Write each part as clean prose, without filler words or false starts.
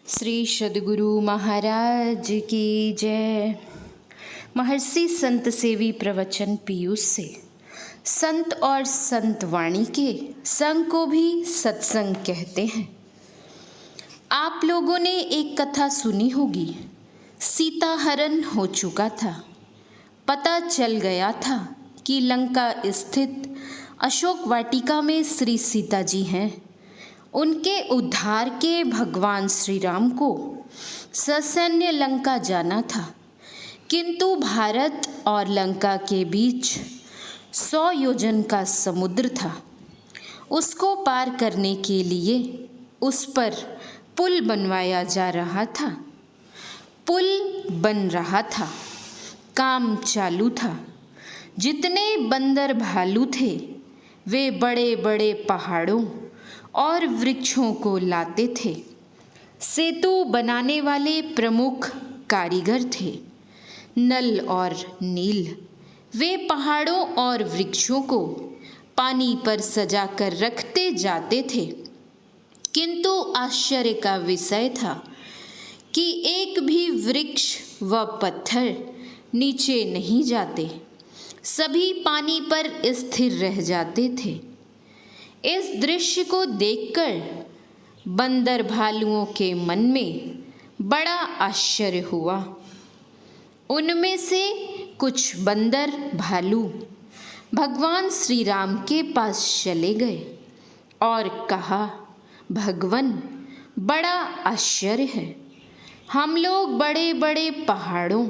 श्री सद्गुरु महाराज की जय। महर्षि संत सेवी प्रवचन पीयूष से संत और संत वाणी के संग को भी सत्संग कहते हैं। आप लोगों ने एक कथा सुनी होगी। सीता हरण हो चुका था। पता चल गया था कि लंका स्थित अशोक वाटिका में श्री सीता जी हैं। उनके उद्धार के भगवान श्री राम को ससैन्य लंका जाना था, किंतु भारत और लंका के बीच 100 योजन का समुद्र था। उसको पार करने के लिए उस पर पुल बनवाया जा रहा था। पुल बन रहा था, काम चालू था। जितने बंदर भालू थे वे बड़े बड़े पहाड़ों और वृक्षों को लाते थे। सेतु बनाने वाले प्रमुख कारीगर थे नल और नील। वे पहाड़ों और वृक्षों को पानी पर सजा कर रखते जाते थे, किंतु आश्चर्य का विषय था कि एक भी वृक्ष व पत्थर नीचे नहीं जाते, सभी पानी पर स्थिर रह जाते थे। इस दृश्य को देखकर बंदर भालुओं के मन में बड़ा आश्चर्य हुआ। उनमें से कुछ बंदर भालू भगवान श्री राम के पास चले गए और कहा, भगवन, बड़ा आश्चर्य है। हम लोग बड़े बड़े पहाड़ों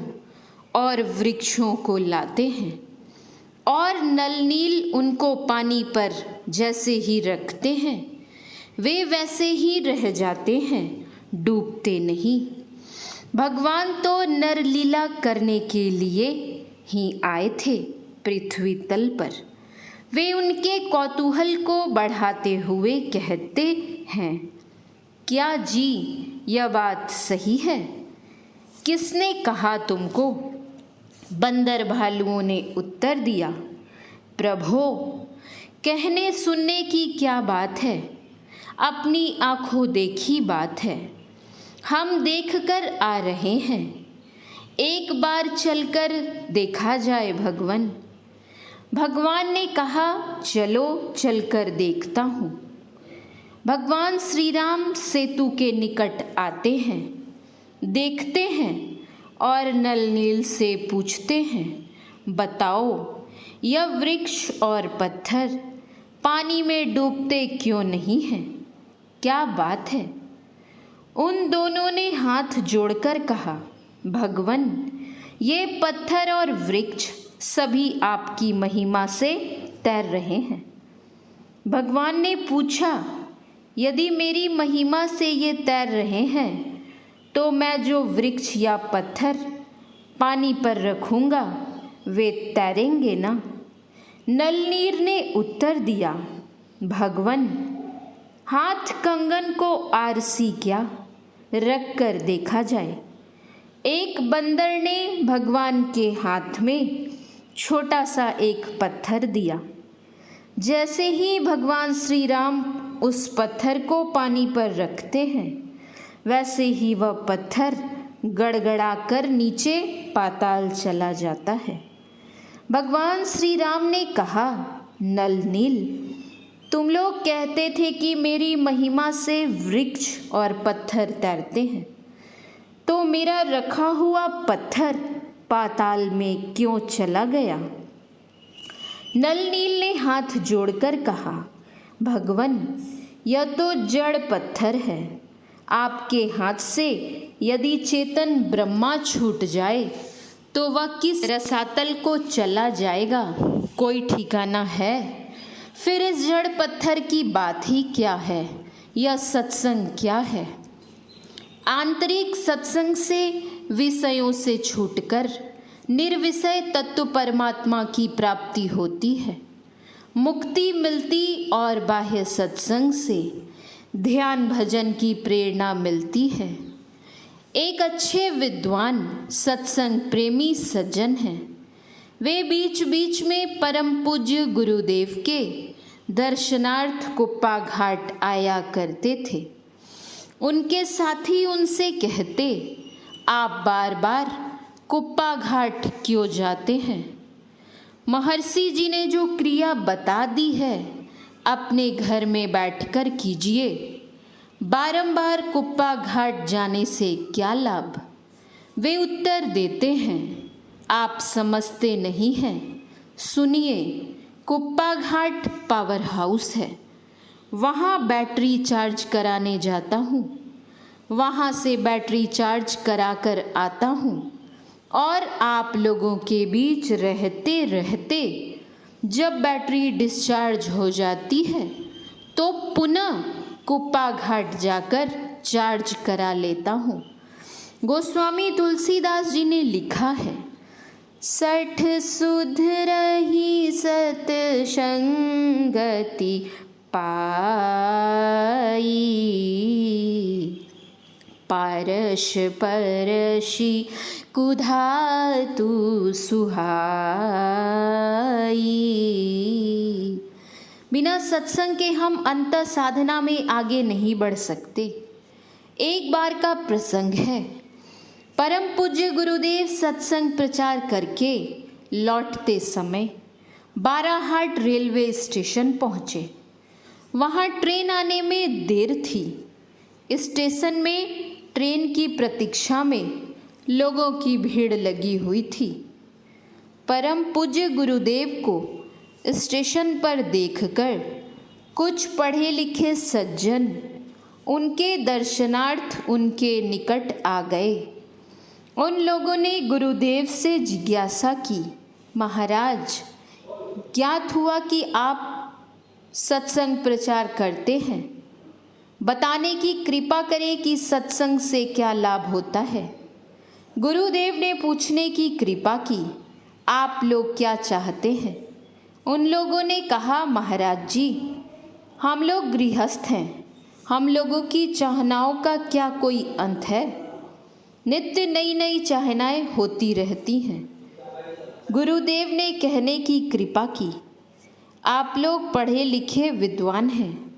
और वृक्षों को लाते हैं और नल नील उनको पानी पर जैसे ही रखते हैं वे वैसे ही रह जाते हैं, डूबते नहीं। भगवान तो नरलीला करने के लिए ही आए थे पृथ्वी तल पर। वे उनके कौतूहल को बढ़ाते हुए कहते हैं, क्या जी यह बात सही है? किसने कहा तुमको? बंदर भालुओं ने उत्तर दिया, प्रभो, कहने सुनने की क्या बात है, अपनी आंखों देखी बात है। हम देख कर आ रहे हैं, एक बार चलकर देखा जाए भगवन। भगवान ने कहा, चलो चलकर देखता हूँ। भगवान श्री राम सेतु के निकट आते हैं, देखते हैं और नल नील से पूछते हैं, बताओ यह वृक्ष और पत्थर पानी में डूबते क्यों नहीं हैं? क्या बात है? उन दोनों ने हाथ जोड़कर कहा, भगवन, ये पत्थर और वृक्ष सभी आपकी महिमा से तैर रहे हैं। भगवान ने पूछा, यदि मेरी महिमा से ये तैर रहे हैं तो मैं जो वृक्ष या पत्थर पानी पर रखूँगा वे तैरेंगे ना? नलनीर ने उत्तर दिया, भगवन, हाथ कंगन को आरसी क्या, रख कर देखा जाए। एक बंदर ने भगवान के हाथ में छोटा सा एक पत्थर दिया। जैसे ही भगवान श्री राम उस पत्थर को पानी पर रखते हैं वैसे ही वह पत्थर गड़गड़ा कर नीचे पाताल चला जाता है। भगवान श्री राम ने कहा, नल नील, तुम लोग कहते थे कि मेरी महिमा से वृक्ष और पत्थर तैरते हैं, तो मेरा रखा हुआ पत्थर पाताल में क्यों चला गया? नल नील ने हाथ जोड़कर कहा, भगवन, यह तो जड़ पत्थर है। आपके हाथ से यदि चेतन ब्रह्मा छूट जाए तो वह किस रसातल को चला जाएगा, कोई ठिकाना है? फिर इस जड़ पत्थर की बात ही क्या है? यह सत्संग क्या है? आंतरिक सत्संग से विषयों से छूटकर निर्विषय तत्व परमात्मा की प्राप्ति होती है। मुक्ति मिलती और बाह्य सत्संग से ध्यान भजन की प्रेरणा मिलती है। एक अच्छे विद्वान सत्संग प्रेमी सज्जन हैं। वे बीच बीच में परम पूज्य गुरुदेव के दर्शनार्थ कुप्पा घाट आया करते थे। उनके साथी उनसे कहते, आप बार बार कुप्पा घाट क्यों जाते हैं? महर्षि जी ने जो क्रिया बता दी है अपने घर में बैठकर कीजिए। बारंबार कुप्पा घाट जाने से क्या लाभ? वे उत्तर देते हैं, आप समझते नहीं हैं। सुनिए, कुप्पा घाट पावर हाउस है, वहाँ बैटरी चार्ज कराने जाता हूँ, वहाँ से बैटरी चार्ज कराकर आता हूँ और आप लोगों के बीच रहते रहते जब बैटरी डिस्चार्ज हो जाती है तो पुनः कुप्पा घाट जाकर चार्ज करा लेता हूँ। गोस्वामी तुलसीदास जी ने लिखा है, सठ सुध रही सतसंगति पाई, पारश परशी कुधातु सुहाई। बिना सत्संग के हम अंतः साधना में आगे नहीं बढ़ सकते। एक बार का प्रसंग है, परम पूज्य गुरुदेव सत्संग प्रचार करके लौटते समय बाराहाट रेलवे स्टेशन पहुँचे। वहाँ ट्रेन आने में देर थी। स्टेशन में ट्रेन की प्रतीक्षा में लोगों की भीड़ लगी हुई थी। परम पूज्य गुरुदेव को स्टेशन पर देखकर कुछ पढ़े लिखे सज्जन उनके दर्शनार्थ उनके निकट आ गए। उन लोगों ने गुरुदेव से जिज्ञासा की, महाराज, ज्ञात हुआ कि आप सत्संग प्रचार करते हैं, बताने की कृपा करें कि सत्संग से क्या लाभ होता है। गुरुदेव ने पूछने की कृपा की, आप लोग क्या चाहते हैं? उन लोगों ने कहा, महाराज जी, हम लोग गृहस्थ हैं, हम लोगों की चाहनाओं का क्या कोई अंत है? नित्य नई नई चाहनाएं होती रहती हैं। गुरुदेव ने कहने की कृपा की, आप लोग पढ़े लिखे विद्वान हैं,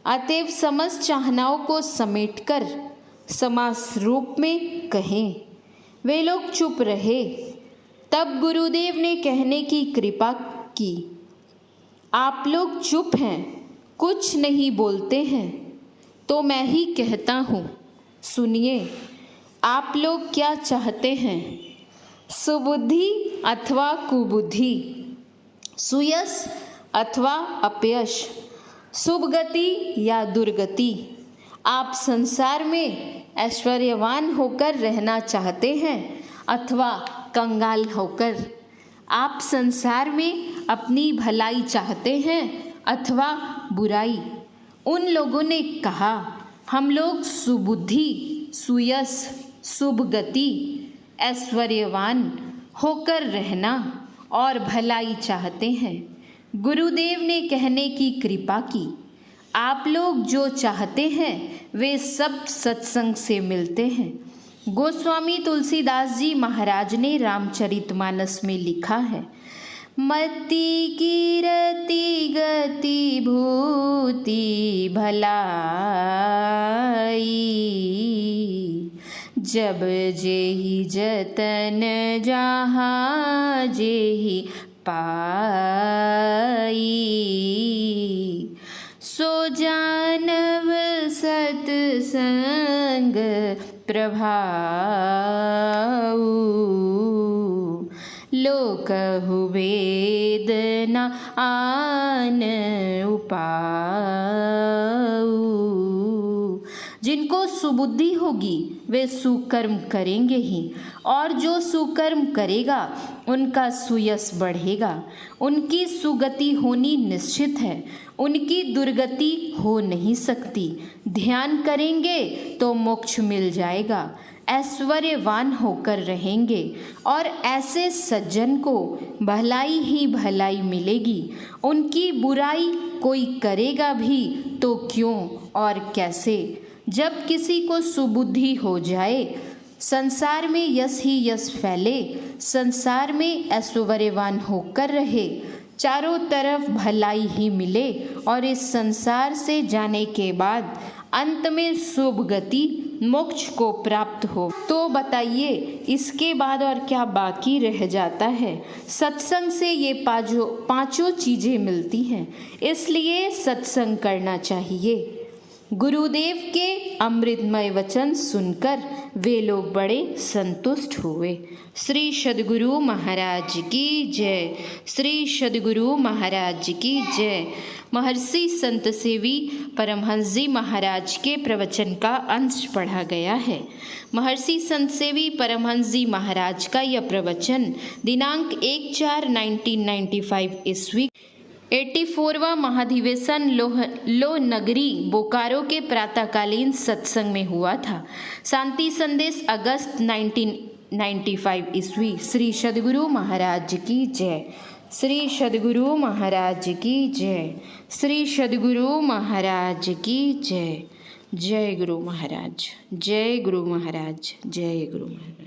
अतएव समस्त चाहनाओं को समेटकर समास रूप में कहें। वे लोग चुप रहे। तब गुरुदेव ने कहने की कृपा की, आप लोग चुप हैं, कुछ नहीं बोलते हैं, तो मैं ही कहता हूँ, सुनिए, आप लोग क्या चाहते हैं? सुबुद्धि अथवा कुबुद्धि, सुयश अथवा अपयश, शुभ गति या दुर्गति? आप संसार में ऐश्वर्यवान होकर रहना चाहते हैं अथवा कंगाल होकर? आप संसार में अपनी भलाई चाहते हैं अथवा बुराई? उन लोगों ने कहा, हम लोग सुबुद्धि, सुयश, शुभ गति, ऐश्वर्यवान होकर रहना और भलाई चाहते हैं। गुरुदेव ने कहने की कृपा की, आप लोग जो चाहते हैं वे सब सत्संग से मिलते हैं। गोस्वामी तुलसीदास जी महाराज ने रामचरितमानस में लिखा है, मति कीरति गति भूति भलाई, जब जेहि जतन जहाँ जेहि पाई, सो जानव सत्संग प्रभाऊ, लोकहु वेद न आन उपाऊ। जिनको सुबुद्धि होगी वे सुकर्म करेंगे ही, और जो सुकर्म करेगा उनका सुयश बढ़ेगा, उनकी सुगति होनी निश्चित है, उनकी दुर्गति हो नहीं सकती। ध्यान करेंगे तो मोक्ष मिल जाएगा, ऐश्वर्यवान होकर रहेंगे और ऐसे सज्जन को भलाई ही भलाई मिलेगी। उनकी बुराई कोई करेगा भी तो क्यों और कैसे? जब किसी को सुबुद्धि हो जाए, संसार में यश ही यश फैले, संसार में ऐश्वर्यवान होकर रहे, चारों तरफ भलाई ही मिले और इस संसार से जाने के बाद अंत में शुभ गति मोक्ष को प्राप्त हो। तो बताइए इसके बाद और क्या बाकी रह जाता है। सत्संग से ये पांचों चीज़ें मिलती हैं, इसलिए सत्संग करना चाहिए। गुरुदेव के अमृतमय वचन सुनकर वे लोग बड़े संतुष्ट हुए। श्री सद्गुरु महाराज की जय। श्री सद्गुरु महाराज की जय। महर्षि संत सेवी परमहंस जी महाराज के प्रवचन का अंश पढ़ा गया है। महर्षि संत सेवी परमहंस जी महाराज का यह प्रवचन दिनांक 1/4/1995 ईस्वी 84वां महाधिवेशन लोहनगरी बोकारो के प्रातःकालीन सत्संग में हुआ था। शांति संदेश अगस्त 1995 ईस्वी। श्री सद्गुरु महाराज की जय। श्री सद्गुरु महाराज की जय। श्री सद्गुरु महाराज की जय। जय गुरु महाराज। जय गुरु महाराज। जय गुरु महाराज।